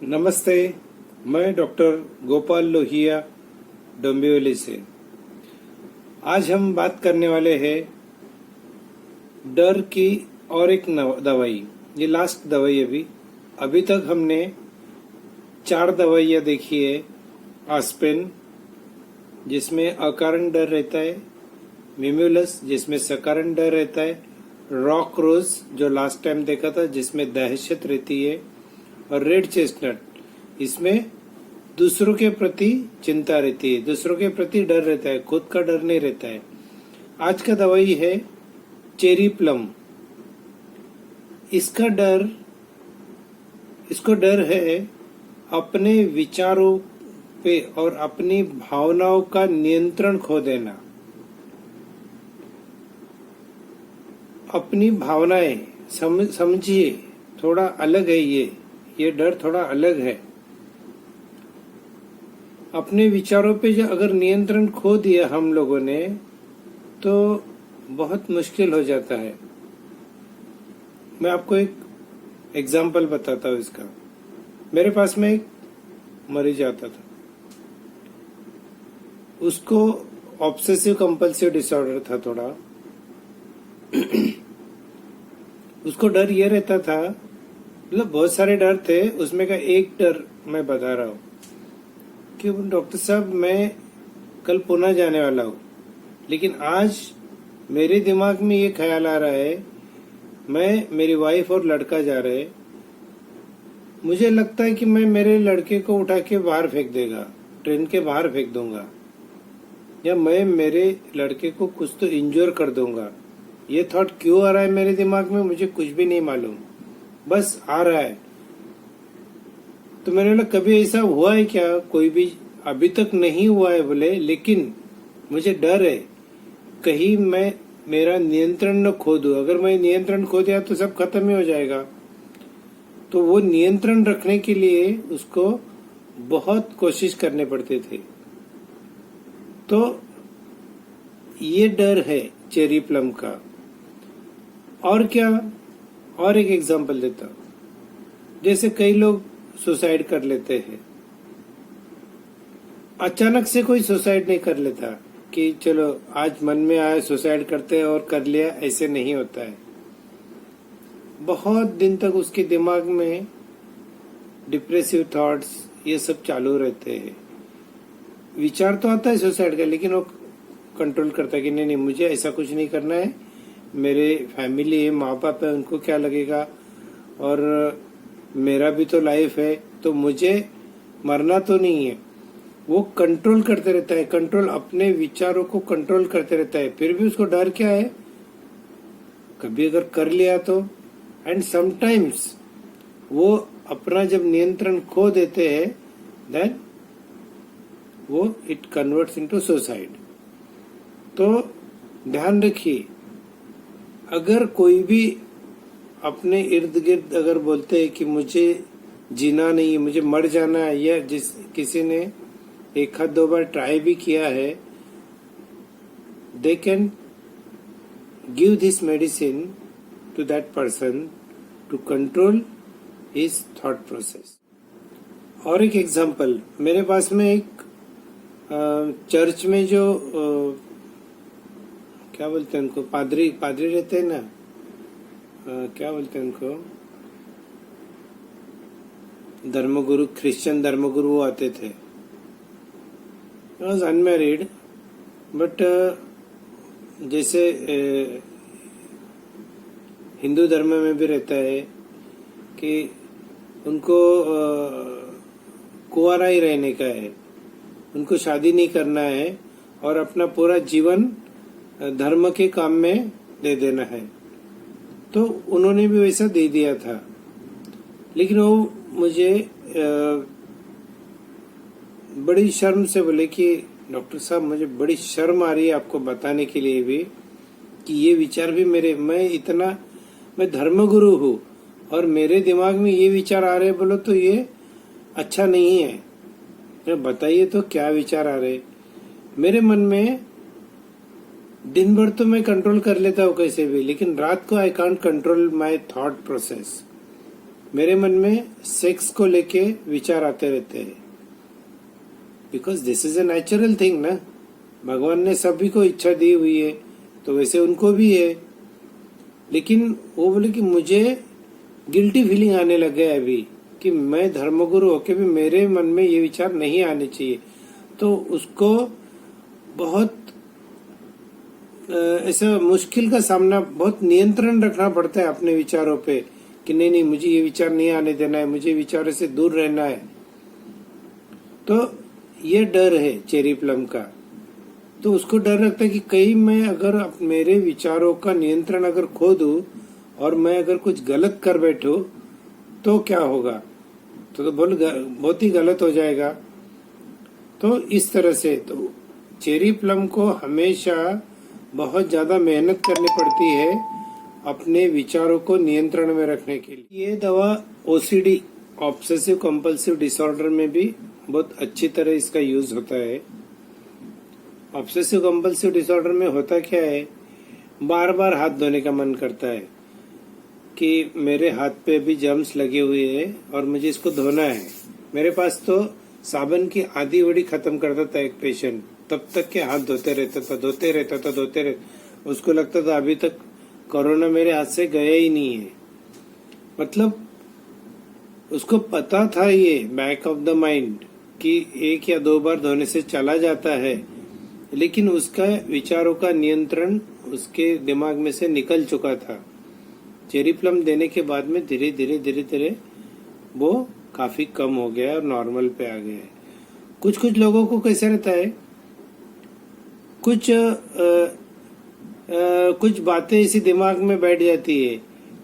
नमस्ते, मैं डॉक्टर गोपाल लोहिया डोंबिवली से। आज हम बात करने वाले हैं डर की और एक दवाई। ये लास्ट दवाई अभी तक हमने 4 दवाइयाँ देखी है। आस्पेन जिसमें अकारण डर रहता है, मिम्युलस जिसमें सकारण डर रहता है, रॉक रोज जो लास्ट टाइम देखा था जिसमें दहशत रहती है, और रेड चेस्टनट इसमें दूसरों के प्रति चिंता रहती है, दूसरों के प्रति डर रहता है, खुद का डर नहीं रहता है। आज का दवाई है चेरी प्लम। इसको डर है अपने विचारों पे और अपनी भावनाओं का नियंत्रण खो देना। अपनी भावनाएं समझिए, थोड़ा अलग है ये डर थोड़ा अलग है। अपने विचारों पे जो अगर नियंत्रण खो दिया हम लोगों ने तो बहुत मुश्किल हो जाता है। मैं आपको एक एग्जाम्पल बताता हूँ इसका। मेरे पास में एक मरीज आता था, उसको ऑब्सेसिव कंपल्सिव डिसऑर्डर था थोड़ा। उसको डर ये रहता था, मतलब बहुत सारे डर थे, उसमें का एक डर मैं बता रहा हूँ कि डॉक्टर साहब मैं कल पुणे जाने वाला हूँ, लेकिन आज मेरे दिमाग में ये ख्याल आ रहा है मेरी वाइफ और लड़का जा रहे, मुझे लगता है कि मैं मेरे लड़के को उठा के बाहर फेंक देगा, ट्रेन के बाहर फेंक दूंगा, या मैं मेरे लड़के को कुछ तो इंजोर कर दूंगा। ये थॉट क्यों आ रहा है मेरे दिमाग में मुझे कुछ भी नहीं मालूम, बस आ रहा है। तो मैंने बोला कभी ऐसा हुआ है क्या? कोई भी अभी तक नहीं हुआ है बोले, लेकिन मुझे डर है कहीं मैं मेरा नियंत्रण न खो दूं। अगर मैं नियंत्रण खो दिया तो सब खत्म ही हो जाएगा। तो वो नियंत्रण रखने के लिए उसको बहुत कोशिश करने पड़ते थे। तो ये डर है चेरी प्लम का। और क्या, और एक एग्जांपल देता हूं। जैसे कई लोग सुसाइड कर लेते हैं, अचानक से कोई सुसाइड नहीं कर लेता कि चलो आज मन में आया सुसाइड करते हैं और कर लिया, ऐसे नहीं होता है। बहुत दिन तक उसके दिमाग में डिप्रेसिव थॉट्स ये सब चालू रहते हैं। विचार तो आता है सुसाइड का, लेकिन वो कंट्रोल करता है कि नहीं मुझे ऐसा कुछ नहीं करना है, मेरे फैमिली है, माँ बाप है, उनको क्या लगेगा, और मेरा भी तो लाइफ है, तो मुझे मरना तो नहीं है। वो कंट्रोल करते रहता है, कंट्रोल अपने विचारों को कंट्रोल करते रहता है। फिर भी उसको डर क्या है, कभी अगर कर लिया तो। एंड समटाइम्स वो अपना जब नियंत्रण खो देते हैं देन वो इट कन्वर्ट्स इनटू सुसाइड। तो ध्यान रखिए, अगर कोई भी अपने इर्द गिर्द अगर बोलते हैं कि मुझे जीना नहीं है, मुझे मर जाना है, या जिस किसी ने 1-2 बार ट्राई भी किया है, they can give this medicine to that person to control his thought process. और एक एग्जांपल, मेरे पास में एक चर्च में जो क्या बोलते हैं उनको, पादरी रहते हैं ना, क्या बोलते हैं उनको, धर्मगुरु, क्रिश्चियन धर्मगुरु वो आते थे। वॉज अनमैरिड, बट जैसे हिंदू धर्म में भी रहता है कि उनको कुंवारा ही रहने का है, उनको शादी नहीं करना है और अपना पूरा जीवन धर्म के काम में दे देना है। तो उन्होंने भी वैसा दे दिया था, लेकिन वो मुझे बड़ी शर्म से बोले कि डॉक्टर साहब मुझे बड़ी शर्म आ रही है आपको बताने के लिए भी कि ये विचार भी मैं धर्मगुरु हूँ और मेरे दिमाग में ये विचार आ रहे, बोलो तो ये अच्छा नहीं है। मैं बताइए तो क्या विचार आ रहे मेरे मन में। दिन भर तो मैं कंट्रोल कर लेता हूँ कैसे भी, लेकिन रात को I can't control my thought process. मेरे मन में सेक्स को लेके विचार आते रहते हैं, because this is a natural thing ना। भगवान ने सभी को इच्छा दी हुई है, तो वैसे उनको भी है। लेकिन वो बोले कि मुझे गिल्टी फीलिंग आने लग गया अभी कि मैं धर्मगुरु होके भी मेरे मन में ये विचार नहीं आने चाहिए। तो उसको बहुत ऐसा मुश्किल का सामना, बहुत नियंत्रण रखना पड़ता है अपने विचारों पे कि नहीं नहीं, मुझे ये विचार नहीं आने देना है, मुझे विचारों से दूर रहना है। तो ये डर है चेरी प्लम का। तो उसको डर लगता है कि कहीं मैं अगर मेरे विचारों का नियंत्रण अगर खो दूं और मैं अगर कुछ गलत कर बैठूं तो क्या होगा, तो बहुत ही गलत हो जाएगा। तो इस तरह से तो चेरी प्लम को हमेशा बहुत ज्यादा मेहनत करनी पड़ती है अपने विचारों को नियंत्रण में रखने के लिए। ये दवा ओसीडी, ऑब्सेसिव कंपल्सिव डिसऑर्डर में भी बहुत अच्छी तरह इसका यूज होता है। ऑब्सेसिव कंपल्सिव डिसऑर्डर में होता क्या है, बार बार हाथ धोने का मन करता है कि मेरे हाथ पे भी जर्म्स लगे हुए हैं और मुझे इसको धोना है। मेरे पास तो साबुन की आधी वड़ी खत्म करता था एक पेशेंट, तब तक के हाथ धोते रहता था। उसको लगता था अभी तक कोरोना मेरे हाथ से गया ही नहीं है। मतलब उसको पता था ये बैक ऑफ द माइंड कि 1 या 2 बार धोने से चला जाता है, लेकिन उसका विचारों का नियंत्रण उसके दिमाग में से निकल चुका था। चेरी प्लम देने के बाद में धीरे धीरे वो काफी कम हो गया और नॉर्मल पे आ गया है। कुछ लोगों को कैसे रहता है, कुछ बातें इसी दिमाग में बैठ जाती है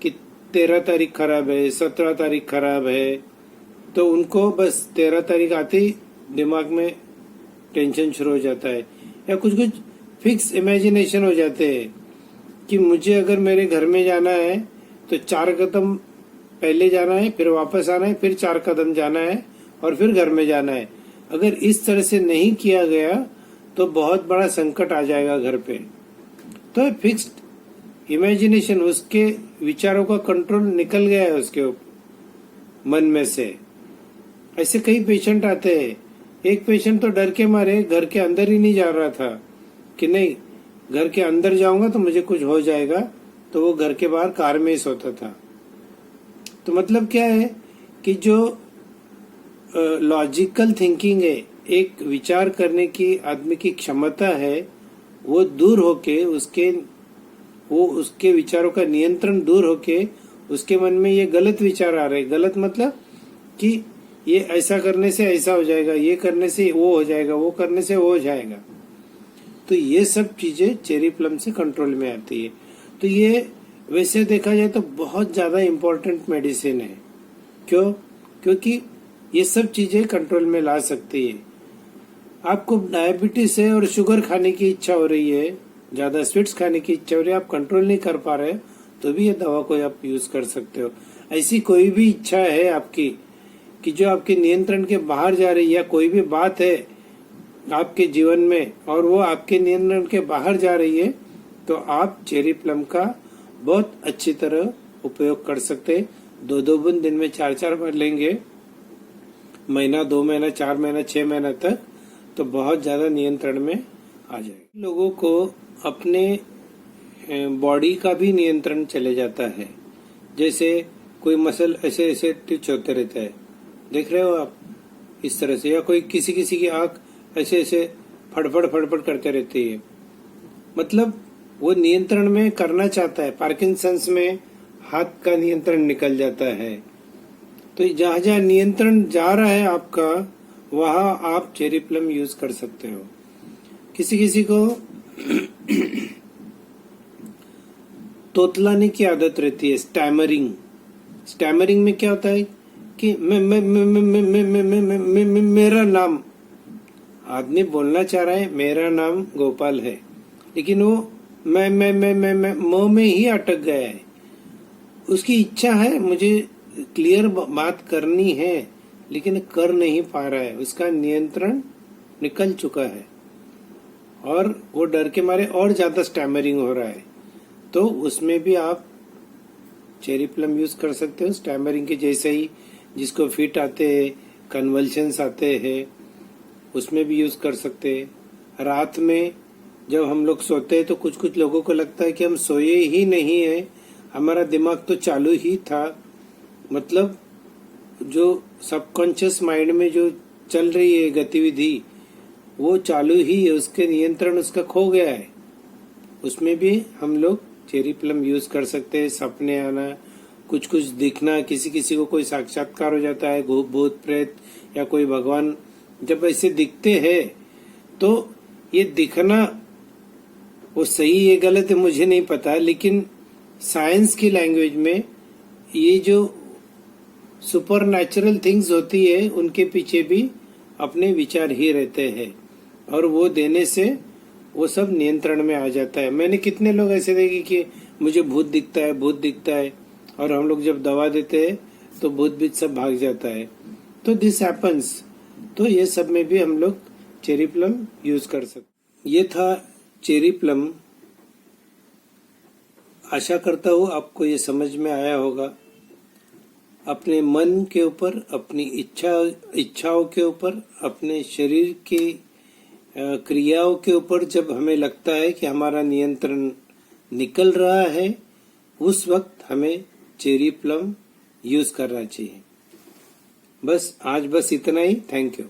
कि 13 तारीख खराब है, 17 तारीख खराब है, तो उनको बस 13 तारीख आते ही दिमाग में टेंशन शुरू हो जाता है। या कुछ फिक्स इमेजिनेशन हो जाते हैं कि मुझे अगर मेरे घर में जाना है तो 4 कदम पहले जाना है, फिर वापस आना है, फिर 4 कदम जाना है और फिर घर में जाना है। अगर इस तरह से नहीं किया गया तो बहुत बड़ा संकट आ जाएगा घर पे। तो फिक्स्ड इमेजिनेशन, उसके विचारों का कंट्रोल निकल गया है उसके मन में से। ऐसे कई पेशेंट आते हैं। एक पेशेंट तो डर के मारे घर के अंदर ही नहीं जा रहा था कि नहीं, घर के अंदर जाऊंगा तो मुझे कुछ हो जाएगा, तो वो घर के बाहर कार में ही सोता था। तो मतलब क्या है कि जो लॉजिकल थिंकिंग है, एक विचार करने की आदमी की क्षमता है, वो दूर होके उसके विचारों का नियंत्रण दूर होके उसके मन में ये गलत विचार आ रहे। गलत मतलब कि ये ऐसा करने से ऐसा हो जाएगा, ये करने से वो हो जाएगा, वो करने से वो हो जाएगा। तो ये सब चीजें चेरी प्लम से कंट्रोल में आती है। तो ये वैसे देखा जाए तो बहुत ज्यादा इम्पोर्टेंट मेडिसिन है। क्यों? क्योंकि ये सब चीजें कंट्रोल में ला सकती है। आपको डायबिटीज है और शुगर खाने की इच्छा हो रही है, ज्यादा स्वीट्स खाने की इच्छा हो रही है, आप कंट्रोल नहीं कर पा रहे, तो भी ये दवा को आप यूज कर सकते हो। ऐसी कोई भी इच्छा है आपकी कि जो आपके नियंत्रण के बाहर जा रही है, या कोई भी बात है आपके जीवन में और वो आपके नियंत्रण के बाहर जा रही है, तो आप चेरी प्लम का बहुत अच्छी तरह उपयोग कर सकते हैं। 2-2 बूंद दिन में 4-4 बार लेंगे, महीना, 2 महीना, 4 महीना, 6 महीना तक, तो बहुत ज्यादा नियंत्रण में आ जाएगा। लोगों को अपने बॉडी का भी नियंत्रण चले जाता है। जैसे कोई मसल ऐसे ऐसे टिच होते रहता है, देख रहे हो आप, इस तरह से। या कोई किसी की आंख ऐसे ऐसे फड़फड़ करते रहती है, मतलब वो नियंत्रण में करना चाहता है। पार्किंसंस में हाथ का नियंत्रण निकल जाता है। तो जहां जहां नियंत्रण जा रहा है आपका, वहां आप चेरी प्लम यूज कर सकते हो। किसी को तोतलाने की आदत रहती है, स्टैमरिंग में क्या होता है कि मेरा नाम, आदमी बोलना चाह रहा है मेरा नाम गोपाल है, लेकिन वो मैं में ही अटक गया है। उसकी इच्छा है मुझे क्लियर बात करनी है, लेकिन कर नहीं पा रहा है, उसका नियंत्रण निकल चुका है और वो डर के मारे और ज्यादा स्टैमरिंग हो रहा है। तो उसमें भी आप चेरी प्लम यूज कर सकते हो स्टैमरिंग के जैसे ही, जिसको फिट आते हैं, कन्वल्शंस आते हैं, उसमें भी यूज कर सकते हैं। रात में जब हम लोग सोते हैं तो कुछ कुछ लोगों को लगता है कि हम सोए ही नहीं है, हमारा दिमाग तो चालू ही था, मतलब जो सबकॉन्शियस माइंड में जो चल रही है गतिविधि वो चालू ही है, उसके नियंत्रण उसका खो गया है। उसमें भी हम लोग चेरी प्लम यूज कर सकते हैं। सपने आना, कुछ कुछ दिखना, किसी किसी को कोई साक्षात्कार हो जाता है, भूत प्रेत या कोई भगवान जब ऐसे दिखते हैं तो ये दिखना वो सही है गलत है मुझे नहीं पता, लेकिन साइंस की लैंग्वेज में ये जो सुपर नेचुरल थिंग्स होती है उनके पीछे भी अपने विचार ही रहते हैं और वो देने से वो सब नियंत्रण में आ जाता है। मैंने कितने लोग ऐसे देखे कि मुझे भूत दिखता है, भूत दिखता है, और हम लोग जब दवा देते हैं तो भूत भी सब भाग जाता है। तो दिस हैपन्स। तो ये सब में भी हम लोग चेरी प्लम यूज कर सकते। ये था चेरी प्लम। आशा करता हूँ आपको ये समझ में आया होगा। अपने मन के ऊपर, अपनी इच्छाओं के ऊपर, अपने शरीर के क्रियाओं के ऊपर जब हमें लगता है कि हमारा नियंत्रण निकल रहा है, उस वक्त हमें चेरी प्लम यूज करना चाहिए। बस आज इतना ही। Thank you.